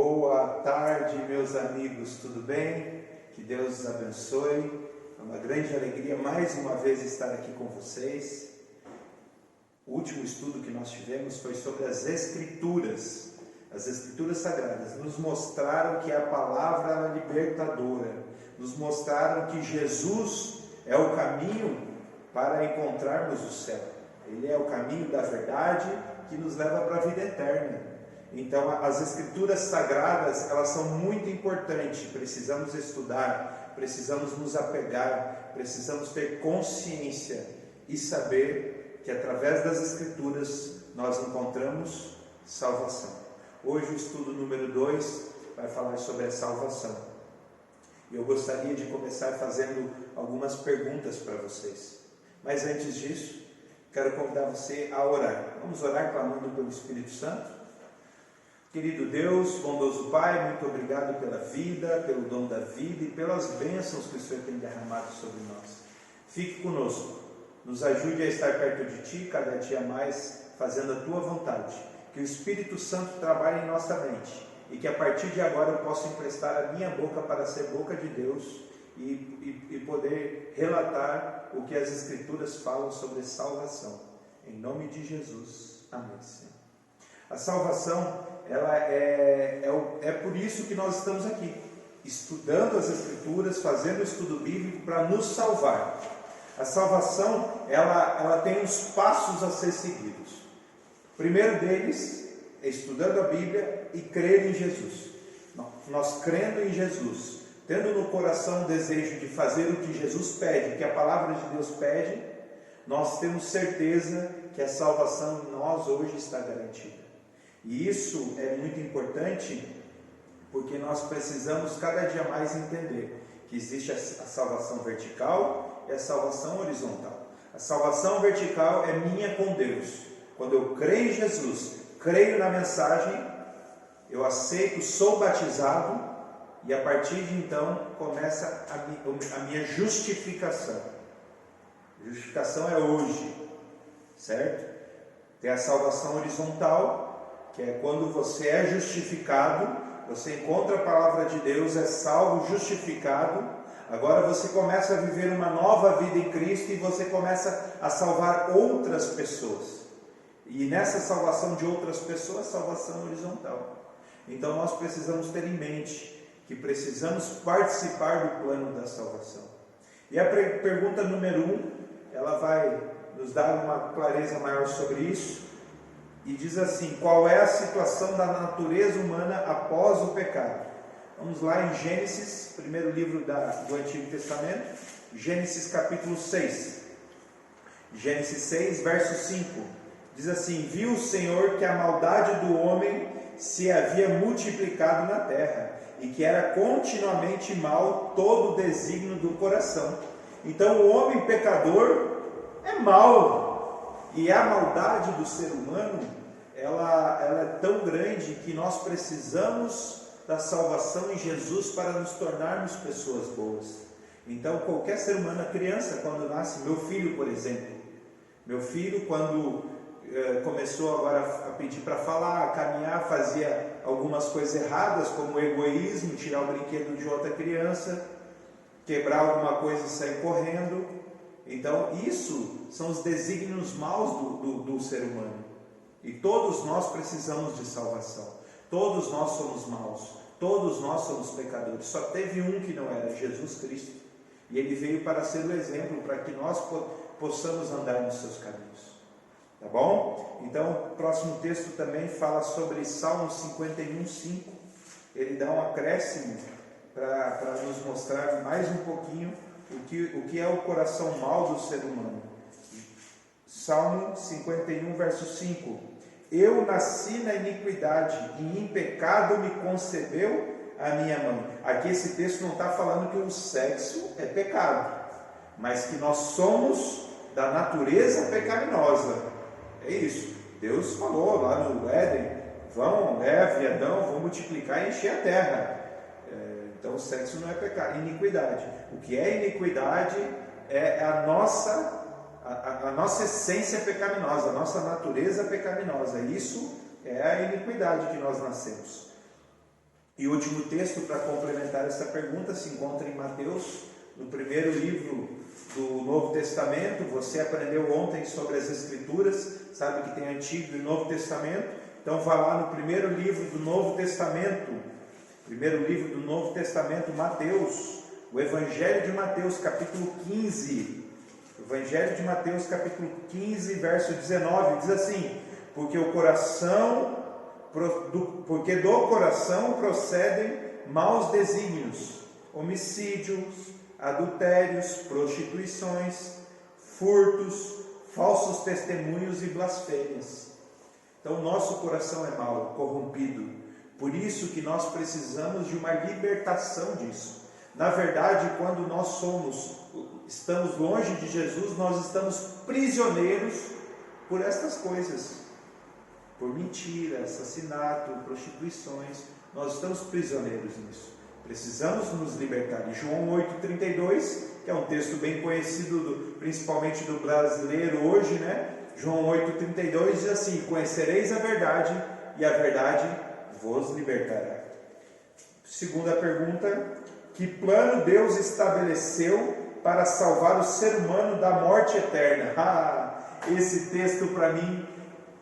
Boa tarde, meus amigos, tudo bem? Que Deus os abençoe. É uma grande alegria mais uma vez estar aqui com vocês. O último estudo que nós tivemos foi sobre as Escrituras. As Escrituras Sagradas nos mostraram que a palavra é libertadora, nos mostraram que Jesus é o caminho para encontrarmos o céu. Ele é o caminho da verdade que nos leva para a vida eterna. Então, as Escrituras Sagradas, elas são muito importantes, precisamos estudar, precisamos nos apegar, precisamos ter consciência e saber que através das Escrituras nós encontramos salvação. Hoje o estudo número 2 vai falar sobre a salvação. E eu gostaria de começar fazendo algumas perguntas para vocês. Mas antes disso, quero convidar você a orar. Vamos orar clamando pelo Espírito Santo? Querido Deus, bondoso Pai, muito obrigado pela vida, pelo dom da vida e pelas bênçãos que o Senhor tem derramado sobre nós. Fique conosco, nos ajude a estar perto de Ti, cada dia mais, fazendo a Tua vontade. Que o Espírito Santo trabalhe em nossa mente e que a partir de agora eu possa emprestar a minha boca para ser boca de Deus e poder relatar o que as Escrituras falam sobre salvação. Em nome de Jesus. Amém, Senhor. A salvação, ela é por isso que nós estamos aqui, estudando as Escrituras, fazendo o estudo bíblico para nos salvar. A salvação, ela tem uns passos a ser seguidos. O primeiro deles é estudando a Bíblia e crer em Jesus. Nós crendo em Jesus, tendo no coração o desejo de fazer o que Jesus pede, que a palavra de Deus pede, nós temos certeza que a salvação em nós hoje está garantida. E isso é muito importante porque nós precisamos cada dia mais entender que existe a salvação vertical e a salvação horizontal. A salvação vertical é minha com Deus. Quando eu creio em Jesus, creio na mensagem, eu aceito, sou batizado e a partir de então começa a minha justificação. A justificação é hoje, certo? Tem a salvação horizontal, que é quando você é justificado, você encontra a palavra de Deus, é salvo, justificado, agora você começa a viver uma nova vida em Cristo e você começa a salvar outras pessoas. E nessa salvação de outras pessoas, salvação horizontal. Então nós precisamos ter em mente que precisamos participar do plano da salvação. E a pergunta número 1, ela vai nos dar uma clareza maior sobre isso. E diz assim: qual é a situação da natureza humana após o pecado? Vamos lá em Gênesis, primeiro livro do Antigo Testamento, Gênesis capítulo 6. Gênesis 6, verso 5. Diz assim: viu o Senhor que a maldade do homem se havia multiplicado na terra, e que era continuamente mal todo o desígnio do coração. Então o homem pecador é mau. E a maldade do ser humano, ela é tão grande que nós precisamos da salvação em Jesus para nos tornarmos pessoas boas. Então, qualquer ser humano, a criança, quando nasce, meu filho, por exemplo, meu filho, quando começou agora a pedir para falar, a caminhar, fazia algumas coisas erradas, como egoísmo, tirar o brinquedo de outra criança, quebrar alguma coisa e sair correndo. Então, isso são os desígnios maus do ser humano. E todos nós precisamos de salvação. Todos nós somos maus. Todos nós somos pecadores. Só teve um que não era, Jesus Cristo. E Ele veio para ser o exemplo, para que nós possamos andar nos seus caminhos. Tá bom? Então, o próximo texto também fala sobre Salmo 51, 5. Ele dá um acréscimo para nos mostrar mais um pouquinho o que é o coração mau do ser humano. Salmo 51, verso 5. Eu nasci na iniquidade e em pecado me concebeu a minha mãe. Aqui esse texto não está falando que o sexo é pecado, mas que nós somos da natureza pecaminosa. É isso. Deus falou lá no Éden: vão, Eva e Adão, vão multiplicar e encher a terra. Então o sexo não é pecado, iniquidade. O que é iniquidade é a nossa essência pecaminosa, a nossa natureza pecaminosa. Isso é a iniquidade que nós nascemos. E o último texto para complementar essa pergunta se encontra em Mateus, no primeiro livro do Novo Testamento. Você aprendeu ontem sobre as Escrituras, sabe que tem Antigo e Novo Testamento. Então vá lá no primeiro livro do Novo Testamento, Mateus, o Evangelho de Mateus, capítulo 15. Evangelho de Mateus, capítulo 15, verso 19, diz assim: porque do coração procedem maus desígnios, homicídios, adultérios, prostituições, furtos, falsos testemunhos e blasfêmias. Então, nosso coração é mau, corrompido. Por isso que nós precisamos de uma libertação disso. Na verdade, quando nós estamos longe de Jesus, nós estamos prisioneiros por estas coisas. Por mentira, assassinato, prostituições. Nós estamos prisioneiros nisso. Precisamos nos libertar. E João 8,32, que é um texto bem conhecido, principalmente do brasileiro hoje, né? João 8,32 diz assim: conhecereis a verdade, e a verdade vos libertará. Segunda pergunta: que plano Deus estabeleceu para salvar o ser humano da morte eterna? Esse texto para mim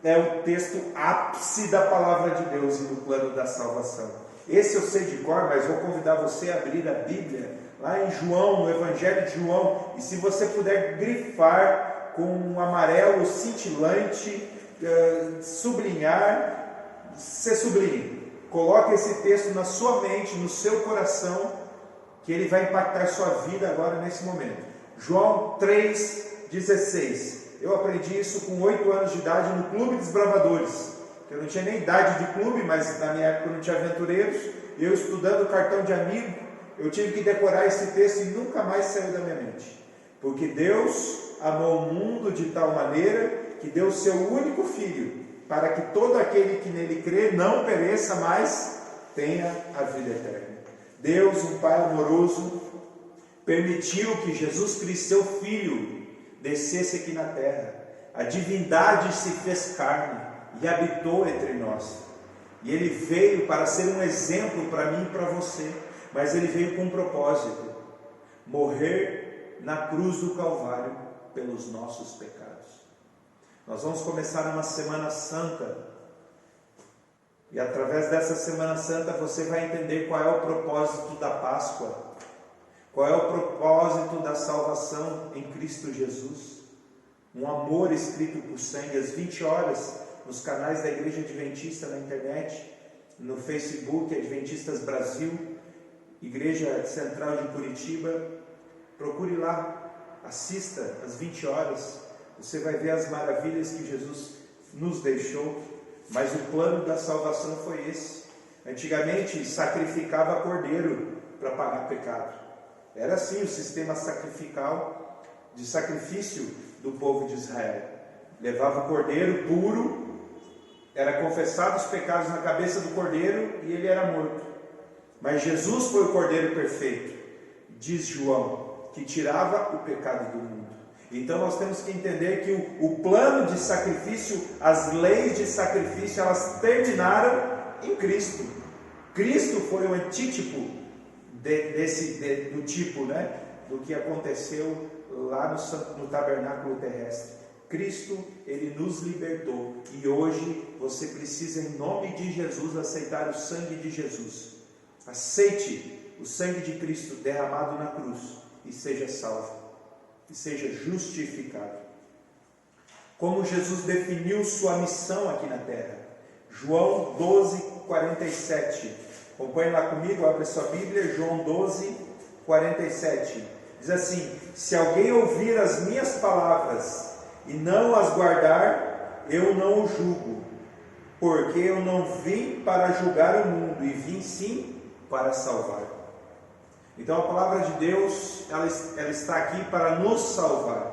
é o texto ápice da palavra de Deus e do plano da salvação. Esse eu sei de cor, mas vou convidar você a abrir a Bíblia, lá em João, no Evangelho de João, e se você puder grifar com um amarelo cintilante, sublinhar, você sublinhe. Coloque esse texto na sua mente, no seu coração, que ele vai impactar sua vida agora nesse momento. João 3,16. Eu aprendi isso com 8 anos de idade no Clube dos Bravadores. Eu não tinha nem idade de clube, mas na minha época não tinha aventureiros. Eu estudando cartão de amigo, eu tive que decorar esse texto e nunca mais saiu da minha mente. Porque Deus amou o mundo de tal maneira que deu o seu único filho, para que todo aquele que nele crê não pereça, mas tenha a vida eterna. Deus, um Pai amoroso, permitiu que Jesus Cristo, seu Filho, descesse aqui na terra. A divindade se fez carne e habitou entre nós. E Ele veio para ser um exemplo para mim e para você. Mas Ele veio com um propósito: morrer na cruz do Calvário pelos nossos pecados. Nós vamos começar uma Semana Santa. E através dessa Semana Santa você vai entender qual é o propósito da Páscoa. Qual é o propósito da salvação em Cristo Jesus? Um amor escrito por sangue. Às 20 horas, nos canais da Igreja Adventista na internet, no Facebook, Adventistas Brasil, Igreja Central de Curitiba. Procure lá, assista às 20 horas. Você vai ver as maravilhas que Jesus nos deixou. Mas o plano da salvação foi esse. Antigamente sacrificava cordeiro para pagar pecado. Era assim o sistema sacrificial de sacrifício do povo de Israel. Levava o cordeiro puro, era confessado os pecados na cabeça do cordeiro e ele era morto. Mas Jesus foi o cordeiro perfeito, diz João, que tirava o pecado do mundo. Então nós temos que entender que o plano de sacrifício, as leis de sacrifício, elas terminaram em Cristo. Cristo foi o antítipo do tipo, né, do que aconteceu lá no tabernáculo terrestre. Cristo, Ele nos libertou. E hoje você precisa, em nome de Jesus, aceitar o sangue de Jesus. Aceite o sangue de Cristo derramado na cruz e seja salvo. E seja justificado. Como Jesus definiu sua missão aqui na terra. João 12:47. Acompanhe lá comigo, abre sua Bíblia, João 12:47. Diz assim: se alguém ouvir as minhas palavras e não as guardar, eu não o julgo, porque eu não vim para julgar o mundo, e vim sim para salvar. Então a palavra de Deus, ela está aqui para nos salvar.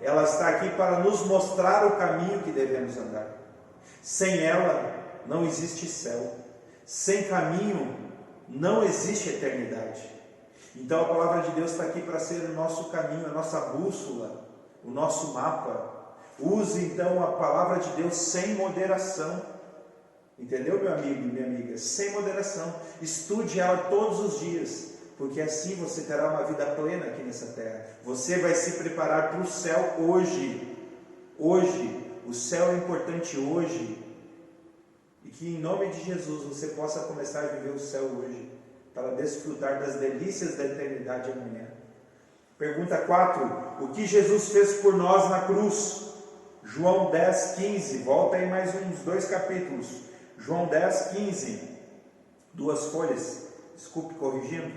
Ela está aqui para nos mostrar o caminho que devemos andar. Sem ela não existe céu. Sem caminho não existe eternidade. Então a palavra de Deus está aqui para ser o nosso caminho, a nossa bússola, o nosso mapa. Use então a palavra de Deus sem moderação. Entendeu, meu amigo e minha amiga? Sem moderação. Estude ela todos os dias, porque assim você terá uma vida plena aqui nessa terra. Você vai se preparar para o céu hoje. Hoje. O céu é importante hoje. E que em nome de Jesus você possa começar a viver o céu hoje, para desfrutar das delícias da eternidade amanhã. Pergunta 4. O que Jesus fez por nós na cruz? João 10, 15. Volta aí mais uns 2 capítulos. João 10, 15. 2 folhas. Desculpe corrigindo.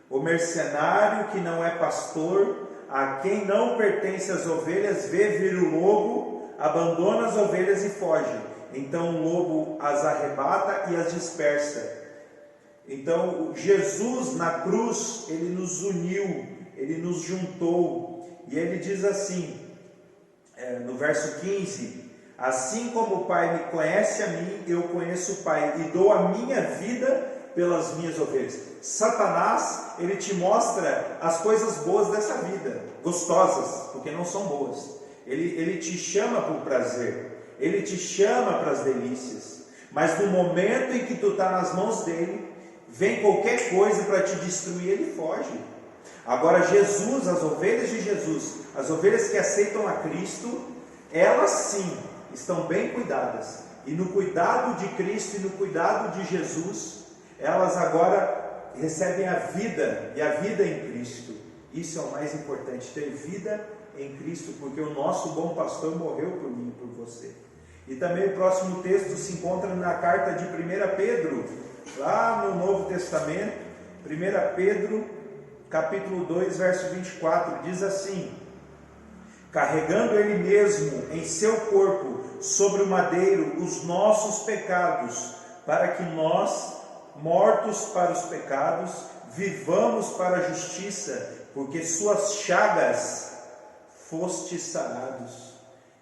O mercenário que não é pastor, a quem não pertence as ovelhas, vê vir o lobo, abandona as ovelhas e foge. Então o lobo as arrebata e as dispersa. Então Jesus na cruz, ele nos uniu, ele nos juntou. E ele diz assim, no verso 15: assim como o Pai me conhece a mim, eu conheço o Pai e dou a minha vida pelas minhas ovelhas. Satanás, ele te mostra as coisas boas dessa vida, gostosas, porque não são boas. Ele te chama para o prazer, ele te chama para as delícias, mas no momento em que tu está nas mãos dele, vem qualquer coisa para te destruir, ele foge. Agora Jesus, as ovelhas de Jesus, as ovelhas que aceitam a Cristo, elas sim estão bem cuidadas, e no cuidado de Cristo e no cuidado de Jesus, elas agora recebem a vida, e a vida em Cristo. Isso é o mais importante, ter vida em Cristo, porque o nosso bom pastor morreu por mim e por você. E também o próximo texto se encontra na carta de 1 Pedro, lá no Novo Testamento, 1 Pedro, capítulo 2, verso 24, diz assim: carregando ele mesmo em seu corpo sobre o madeiro os nossos pecados, para que nós, mortos para os pecados, vivamos para a justiça, porque suas chagas fostes sarados.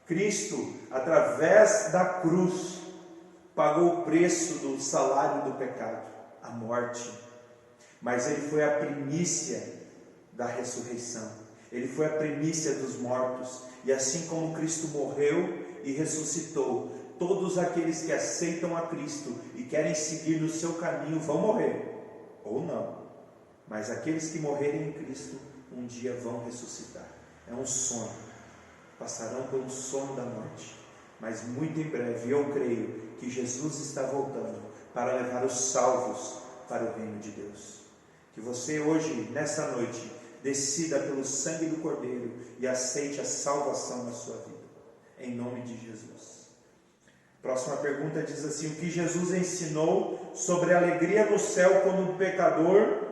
Cristo, através da cruz, pagou o preço do salário do pecado, a morte. Mas ele foi a primícia da ressurreição. Ele foi a primícia dos mortos. E assim como Cristo morreu e ressuscitou, todos aqueles que aceitam a Cristo e querem seguir no seu caminho vão morrer, ou não. Mas aqueles que morrerem em Cristo, um dia vão ressuscitar. É um sonho. Passarão pelo sono da morte. Mas muito em breve, eu creio que Jesus está voltando para levar os salvos para o reino de Deus. Que você hoje, nessa noite, decida pelo sangue do Cordeiro e aceite a salvação na sua vida. Em nome de Jesus. Próxima pergunta diz assim: o que Jesus ensinou sobre a alegria no céu quando o pecador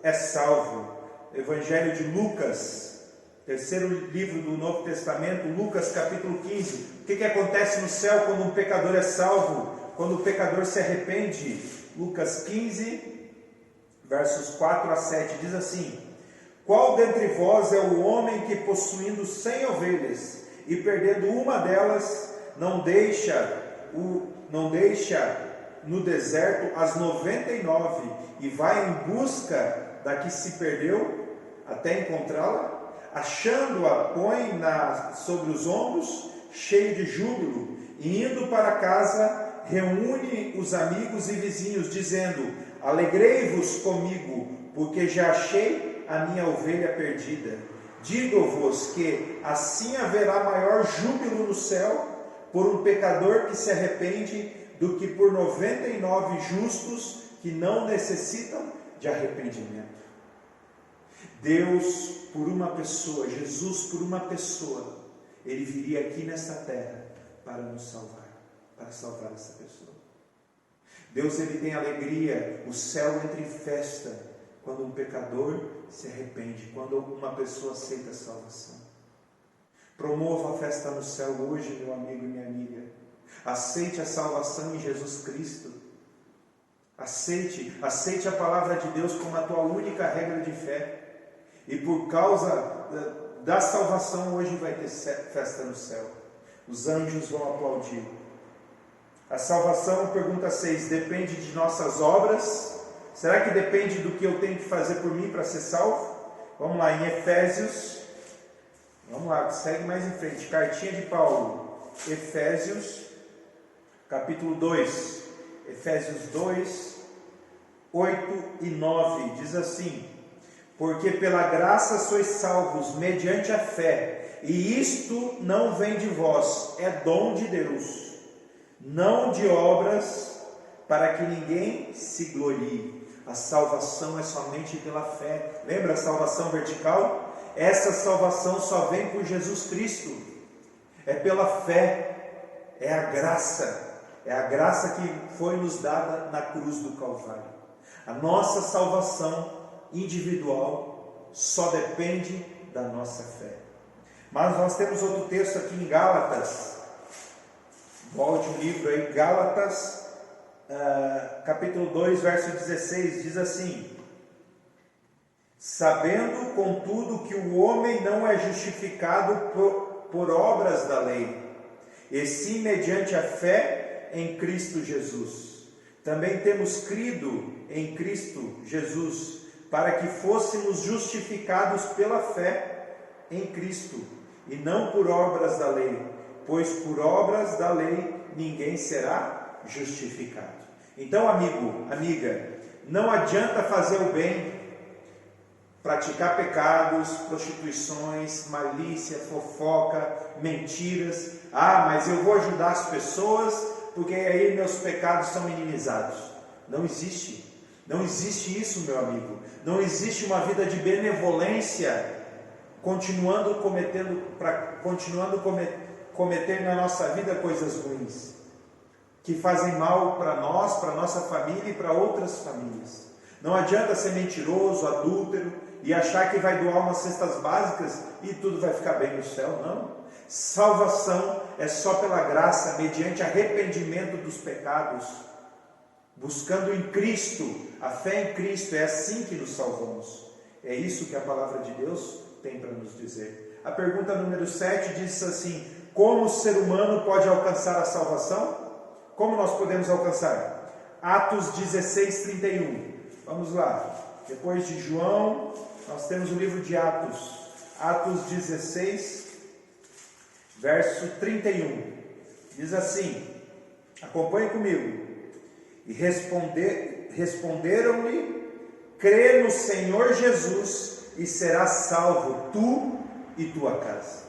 é salvo? Evangelho de Lucas, terceiro livro do Novo Testamento, Lucas capítulo 15. O que acontece no céu quando um pecador é salvo? Quando o pecador se arrepende? Lucas 15, versos 4 a 7, diz assim: qual dentre vós é o homem que, possuindo 100 ovelhas e perdendo uma delas, não deixa no deserto as 99 e vai em busca da que se perdeu até encontrá-la? Achando-a, põe sobre os ombros, cheio de júbilo, e indo para casa, reúne os amigos e vizinhos, dizendo: alegrei-vos comigo, porque já achei a minha ovelha perdida. Digo-vos que assim haverá maior júbilo no céu por um pecador que se arrepende do que por 99 justos que não necessitam de arrependimento. Deus por uma pessoa, Jesus por uma pessoa, Ele viria aqui nesta terra para nos salvar, para salvar essa pessoa. Deus, Ele tem alegria, o céu entra em festa quando um pecador se arrepende, quando uma pessoa aceita a salvação. Promova a festa no céu hoje, meu amigo e minha amiga. Aceite a salvação em Jesus Cristo. Aceite a palavra de Deus como a tua única regra de fé. E por causa da salvação, hoje vai ter festa no céu. Os anjos vão aplaudir. A salvação, pergunta 6, depende de nossas obras? Será que depende do que eu tenho que fazer por mim para ser salvo? Vamos lá, em Efésios, vamos lá, segue mais em frente, cartinha de Paulo, Efésios, capítulo 2, Efésios 2, 8 e 9, diz assim: porque pela graça sois salvos mediante a fé, e isto não vem de vós, é dom de Deus, não de obras, para que ninguém se glorie. A salvação é somente pela fé. Lembra a salvação vertical? Essa salvação só vem por Jesus Cristo, é pela fé, é a graça que foi nos dada na cruz do Calvário. A nossa salvação individual só depende da nossa fé. Mas nós temos outro texto aqui em Gálatas, volte o livro aí, Gálatas, capítulo 2, verso 16, diz assim: sabendo, contudo, que o homem não é justificado por obras da lei, e sim mediante a fé em Cristo Jesus. Também temos crido em Cristo Jesus, para que fôssemos justificados pela fé em Cristo, e não por obras da lei, pois por obras da lei ninguém será justificado. Então, amigo, amiga, não adianta fazer o bem, praticar pecados, prostituições, malícia, fofoca, mentiras. Mas eu vou ajudar as pessoas, porque aí meus pecados são minimizados. Não existe isso, meu amigo. Não existe uma vida de benevolência continuando cometer na nossa vida coisas ruins, que fazem mal para nós, para nossa família e para outras famílias. Não adianta ser mentiroso, adúltero e achar que vai doar umas cestas básicas e tudo vai ficar bem no céu. Não. Salvação é só pela graça, mediante arrependimento dos pecados, buscando em Cristo, a fé em Cristo. É assim que nos salvamos. É isso que a palavra de Deus tem para nos dizer. A pergunta número 7 diz assim: como o ser humano pode alcançar a salvação? Como nós podemos alcançar? Atos 16, 31. Vamos lá. Depois de João, nós temos o livro de Atos. Atos 16, verso 31. Diz assim, acompanhe comigo. E responderam-lhe: crê no Senhor Jesus e serás salvo, tu e tua casa.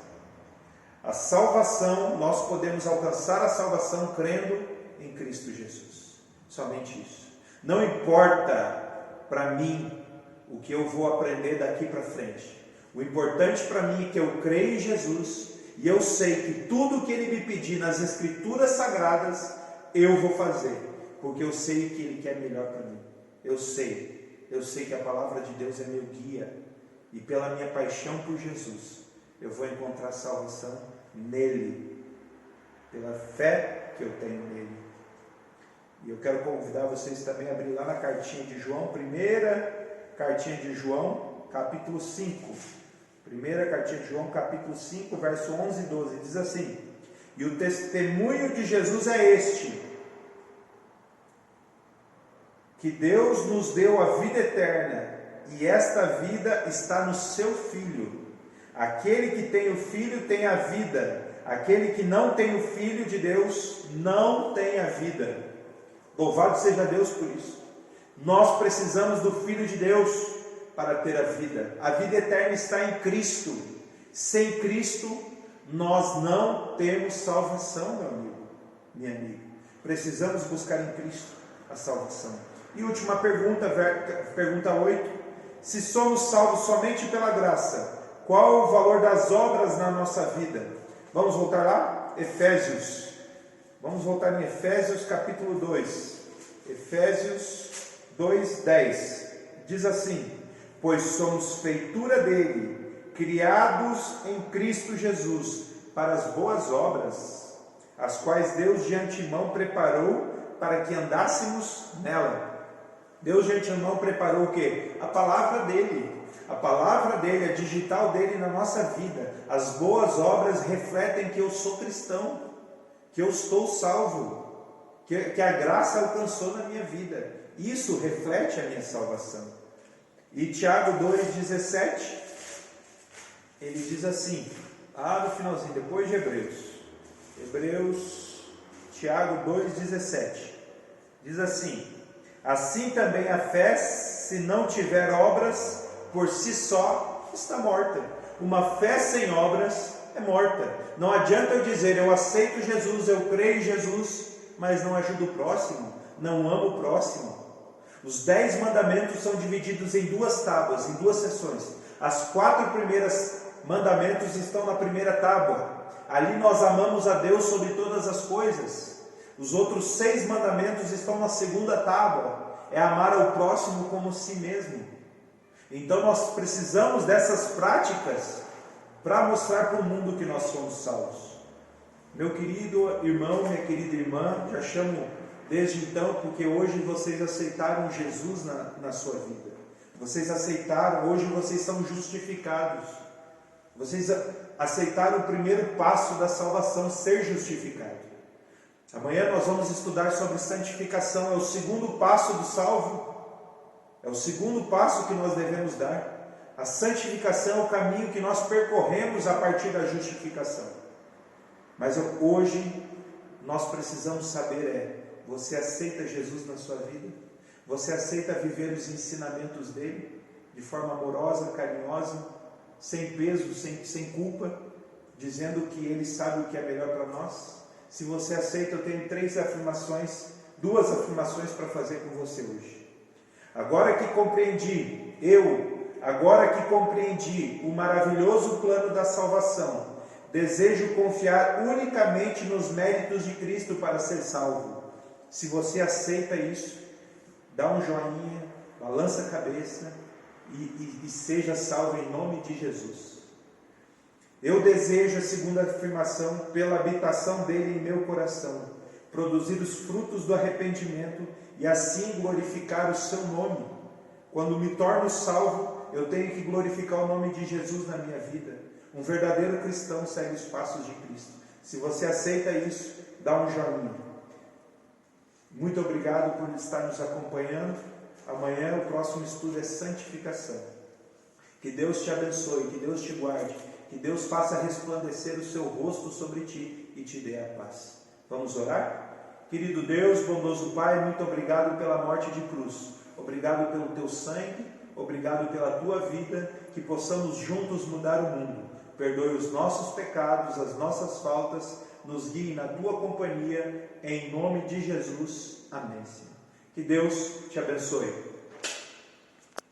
A salvação, nós podemos alcançar a salvação crendo em Cristo Jesus. Somente isso. Não importa para mim o que eu vou aprender daqui para frente. O importante para mim é que eu creio em Jesus e eu sei que tudo que Ele me pedir nas Escrituras Sagradas, eu vou fazer, porque eu sei o que Ele quer melhor para mim. Eu sei que a palavra de Deus é meu guia, e pela minha paixão por Jesus, eu vou encontrar salvação nele, pela fé que eu tenho nele. E eu quero convidar vocês também a abrir lá na cartinha de João, primeira cartinha de João, capítulo 5. Primeira cartinha de João, capítulo 5, verso 11 e 12. Diz assim: e o testemunho de Jesus é este, que Deus nos deu a vida eterna, e esta vida está no seu Filho. Aquele que tem o Filho tem a vida. Aquele que não tem o Filho de Deus não tem a vida. Louvado seja Deus por isso. Nós precisamos do Filho de Deus para ter a vida. A vida eterna está em Cristo. Sem Cristo, nós não temos salvação, meu amigo, minha amiga. Precisamos buscar em Cristo a salvação. E última pergunta, pergunta 8. Se somos salvos somente pela graça, qual o valor das obras na nossa vida? Vamos voltar lá? Efésios. Vamos voltar em Efésios capítulo 2. Efésios 2, 10. Diz assim: pois somos feitura dele, criados em Cristo Jesus, para as boas obras, as quais Deus de antemão preparou para que andássemos nela. Deus de antemão preparou o quê? A palavra dele. A palavra dele, a digital dele na nossa vida. As boas obras refletem que eu sou cristão, que eu estou salvo, que a graça alcançou na minha vida. Isso reflete a minha salvação. E Tiago 2,17, ele diz assim, no finalzinho, depois de Tiago 2,17, Diz assim: assim também a fé, se não tiver obras, por si só está morta. Uma fé sem obras é morta. Não adianta eu dizer, eu aceito Jesus, eu creio em Jesus, mas não ajudo o próximo, não amo o próximo. Os 10 mandamentos são divididos em 2 tábuas, em 2 seções. As 4 primeiras mandamentos estão na primeira tábua. Ali nós amamos a Deus sobre todas as coisas. Os outros 6 mandamentos estão na segunda tábua. É amar ao próximo como si mesmo. Então nós precisamos dessas práticas para mostrar para o mundo que nós somos salvos. Meu querido irmão, minha querida irmã, já chamo desde então, porque hoje vocês aceitaram Jesus na sua vida. Vocês aceitaram, hoje vocês são justificados. Vocês aceitaram o primeiro passo da salvação, ser justificado. Amanhã nós vamos estudar sobre santificação, é o segundo passo do salvo. É o segundo passo que nós devemos dar. A santificação é o caminho que nós percorremos a partir da justificação. Mas hoje nós precisamos saber você aceita Jesus na sua vida? Você aceita viver os ensinamentos dele de forma amorosa, carinhosa, sem peso, sem culpa, dizendo que ele sabe o que é melhor para nós? Se você aceita, eu tenho 2 afirmações para fazer com você hoje. Agora que compreendi o maravilhoso plano da salvação, desejo confiar unicamente nos méritos de Cristo para ser salvo. Se você aceita isso, dá um joinha, balança a cabeça e seja salvo em nome de Jesus. Eu desejo, a segunda afirmação, pela habitação dele em meu coração, produzir os frutos do arrependimento e assim glorificar o seu nome. Quando me torno salvo, eu tenho que glorificar o nome de Jesus na minha vida. Um verdadeiro cristão segue os passos de Cristo. Se você aceita isso, dá um joinha. Muito obrigado por estar nos acompanhando. Amanhã o próximo estudo é santificação. Que Deus te abençoe, que Deus te guarde, que Deus faça resplandecer o seu rosto sobre ti e te dê a paz. Vamos orar? Querido Deus, bondoso Pai, muito obrigado pela morte de cruz. Obrigado pelo teu sangue, obrigado pela tua vida, que possamos juntos mudar o mundo. Perdoe os nossos pecados, as nossas faltas, nos guie na tua companhia, em nome de Jesus. Amém, Senhor. Que Deus te abençoe.